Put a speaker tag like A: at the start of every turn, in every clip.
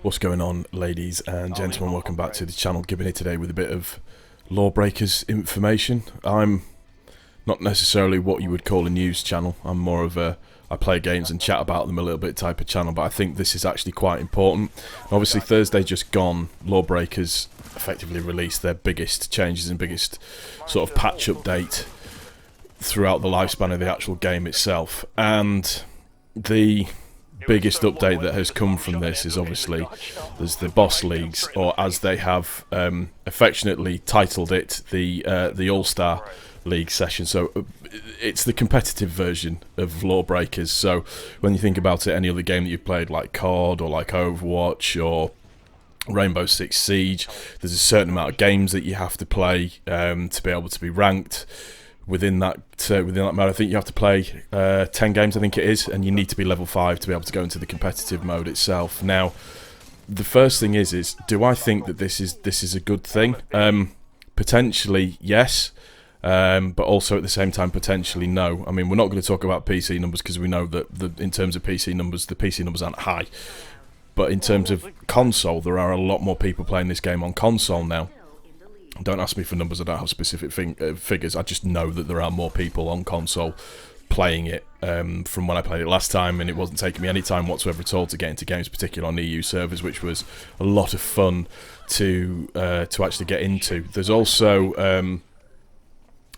A: What's going on, ladies and gentlemen? Welcome back to the channel. Gibbon here today with a bit of Lawbreakers information. I'm not necessarily what you would call a news channel. I'm more of a I play games and chat about them a little bit type of channel, but I think this is actually quite important. Obviously, Thursday just gone, Lawbreakers effectively released their biggest changes and biggest sort of patch update throughout the lifespan of the actual game itself. And the biggest update that has come from this is obviously there's the boss leagues, or as they have affectionately titled it, the All-Star League session. So it's the competitive version of Lawbreakers. So when you think about it, any other game that you've played, like COD or like Overwatch or Rainbow Six Siege, there's a certain amount of games that you have to play to be able to be ranked. Within that mode, I think you have to play 10 games, I think it is, and you need to be level 5 to be able to go into the competitive mode itself. Now, the first thing is do I think that this is a good thing? Potentially, yes, but also at the same time, potentially no. I mean, we're not going to talk about PC numbers because we know that in terms of PC numbers, the PC numbers aren't high. But in terms of console, there are a lot more people playing this game on console now. Don't ask me for numbers, I don't have specific figures. I just know that there are more people on console playing it from when I played it last time, and it wasn't taking me any time whatsoever at all to get into games, particularly on EU servers, which was a lot of fun to actually get into. There's also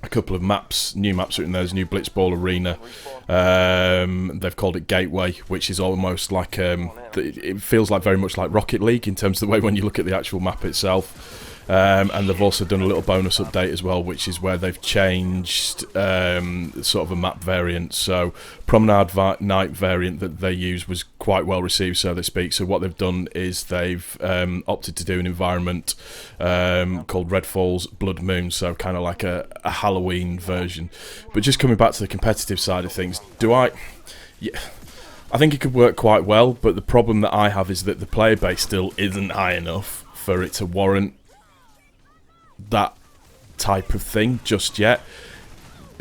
A: a couple of maps, new maps written there. There's a new Blitz Arena. They've called it Gateway, which is almost like it feels like very much like Rocket League in terms of the way when you look at the actual map itself. And they've also done a little bonus update as well, which is where they've changed sort of a map variant. So Promenade Night variant that they used was quite well received, so to speak. So what they've done is they've opted to do an environment called Red Falls Blood Moon, so kind of like a Halloween version. But just coming back to the competitive side of things, yeah, I think it could work quite well, but the problem that I have is that the player base still isn't high enough for it to warrant that type of thing just yet.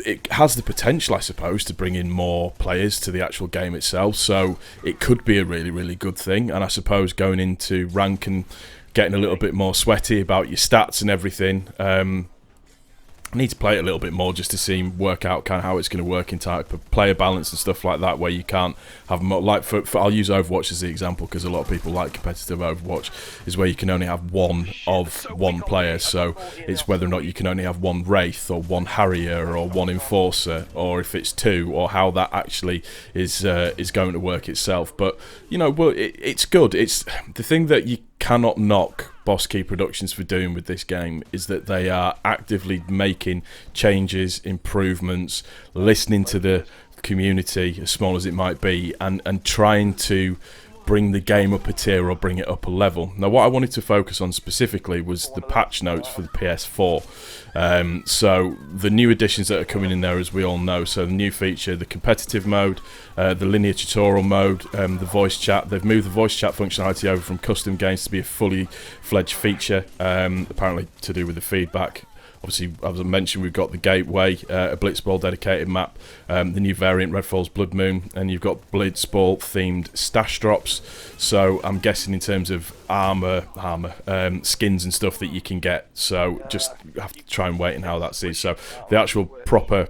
A: It has the potential, I suppose, to bring in more players to the actual game itself, so it could be a really, really good thing. And I suppose going into rank and getting a little bit more sweaty about your stats and everything, I need to play it a little bit more just to see work out kind of how it's going to work in type of player balance and stuff like that, where you can't have more, like for I'll use Overwatch as the example because a lot of people like competitive Overwatch, is where you can only have one player. So it's whether or not you can only have one Wraith or one Harrier or one Enforcer, or if it's two, or how that actually is going to work itself. But you know, well, it's good. It's the thing that you cannot knock Boss Key Productions for doing with this game is that they are actively making changes, improvements, listening to the community, as small as it might be, and trying to bring the game up a tier or bring it up a level. Now, what I wanted to focus on specifically was the patch notes for the PS4. So the new additions that are coming in there, as we all know. So the new feature, the competitive mode, the linear tutorial mode, the voice chat. They've moved the voice chat functionality over from custom games to be a fully fledged feature, apparently to do with the feedback. Obviously, as I mentioned, we've got the Gateway, a Blitzball dedicated map, the new variant Red Falls Blood Moon, and you've got Blitzball themed stash drops. So I'm guessing in terms of armor, skins and stuff that you can get. So just have to try and wait and how that sees. So the actual proper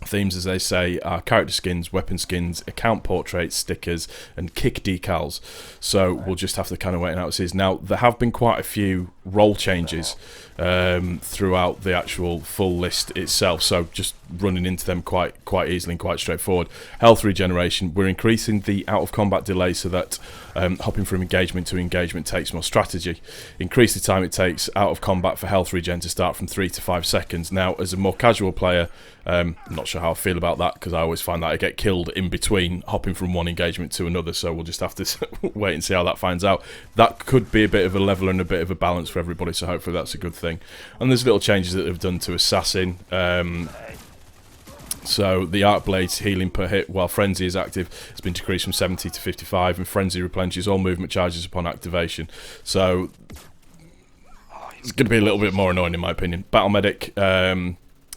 A: themes, as they say, are character skins, weapon skins, account portraits, stickers, and kick decals. So we'll just have to kind of wait and how it sees. Now, there have been quite a few role changes throughout the actual full list itself, so just running into them quite easily and quite straightforward. Health regeneration, we're increasing the out of combat delay so that hopping from engagement to engagement takes more strategy. Increase the time it takes out of combat for health regen to start from 3 to 5 seconds. Now, as a more casual player, I'm not sure how I feel about that, because I always find that I get killed in between hopping from one engagement to another, so we'll just have to wait and see how that finds out. That could be a bit of a leveler and a bit of a balance for everybody, so hopefully that's a good thing. And there's little changes that they've done to Assassin. So the Arc Blade's healing per hit while Frenzy is active has been decreased from 70 to 55, and Frenzy replenishes all movement charges upon activation. So it's going to be a little bit more annoying in my opinion. Battle Medic,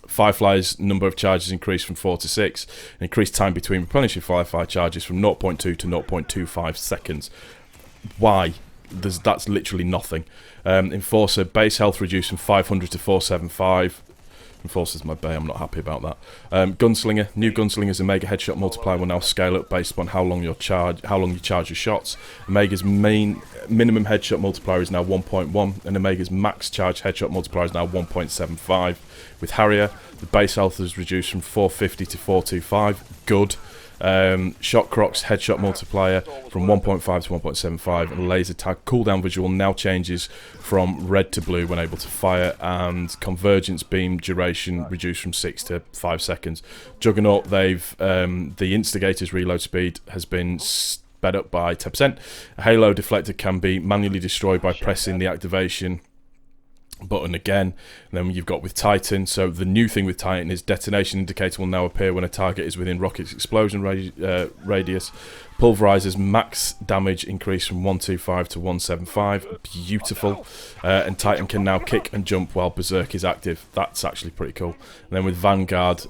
A: Firefly's number of charges increased from 4 to 6, and increased time between replenishing Firefly charges from 0.2 to 0.25 seconds. Why? that's literally nothing. Enforcer, base health reduced from 500 to 475. Enforcer's my bay, I'm not happy about that. Gunslinger, new Gunslinger's Omega headshot multiplier will now scale up based upon how long you charge your shots. Omega's minimum headshot multiplier is now 1.1, and Omega's max charge headshot multiplier is now 1.75. With Harrier, the base health is reduced from 450 to 425. Good. Shot Croc's headshot multiplier from 1.5 to 1.75, and laser tag cooldown visual now changes from red to blue when able to fire, and convergence beam duration reduced from 6 to 5 seconds. Juggernaut, they've the instigator's reload speed has been sped up by 10%. A Halo deflector can be manually destroyed by pressing the activation button again. And then you've got with Titan, so the new thing with Titan is detonation indicator will now appear when a target is within rocket's explosion radius. Pulverizer's max damage increased from 125 to 175. Beautiful. And Titan can now kick and jump while Berserk is active. That's actually pretty cool. And then with Vanguard,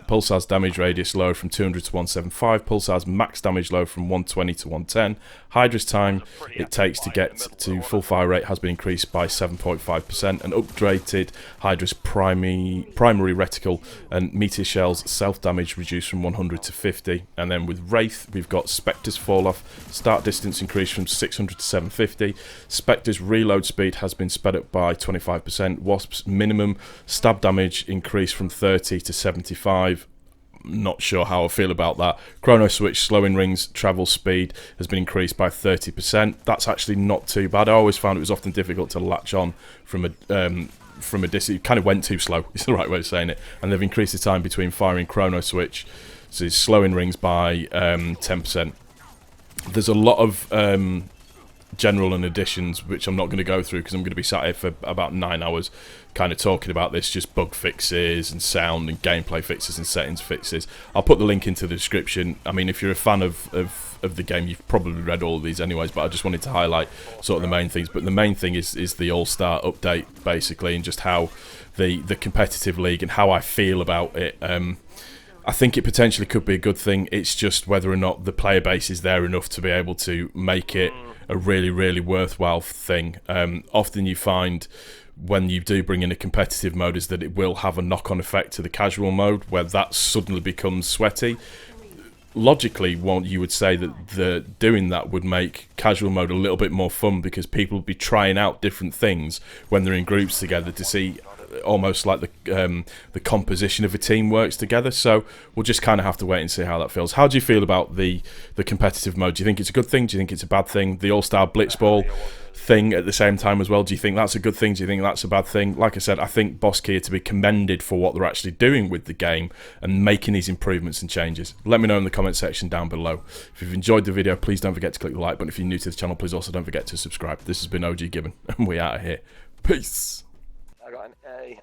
A: Pulsar's damage radius lowered from 200 to 175. Pulsar's max damage lowered from 120 to 110. Hydra's time it takes to get to full fire rate has been increased by 7.5%. And upgraded Hydra's primary reticle and Meteor Shell's self-damage reduced from 100 to 50. And then with Wraith, we've got Spectre's fall off. Start distance increased from 600 to 750. Spectre's reload speed has been sped up by 25%. Wasp's minimum stab damage increased from 30 to 75. Not sure how I feel about that. Chronos Switch slowing rings travel speed has been increased by 30%. That's actually not too bad. I always found it was often difficult to latch on from a distance. It kind of went too slow, is the right way of saying it. And they've increased the time between firing Chrono Switch, so it's slowing rings by 10%. There's a lot of general and additions which I'm not going to go through because I'm going to be sat here for about 9 hours kind of talking about this, just bug fixes and sound and gameplay fixes and settings fixes. I'll put the link into the description. I mean, if you're a fan of the game, you've probably read all of these anyways, but I just wanted to highlight sort of the main things. But the main thing is the All-Star update, basically, and just how the competitive league and how I feel about it. I think it potentially could be a good thing. It's just whether or not the player base is there enough to be able to make it a really, really worthwhile thing. Often you find when you do bring in a competitive mode is that it will have a knock-on effect to the casual mode where that suddenly becomes sweaty. Logically, you would say that doing that would make casual mode a little bit more fun because people would be trying out different things when they're in groups together to see almost like the composition of a team works together. So we'll just kind of have to wait and see how that feels. How do you feel about the competitive mode? Do you think it's a good thing? Do you think it's a bad thing? The All-Star Blitzball thing at the same time as well, do you think that's a good thing? Do you think that's a bad thing? Like I said, I think Boss Key are to be commended for what they're actually doing with the game and making these improvements and changes. Let me know in the comment section down below. If you've enjoyed the video, please don't forget to click the like button. If you're new to the channel, please also don't forget to subscribe. This has been OG Gibbon, and we out of here. Peace.
B: I got an A.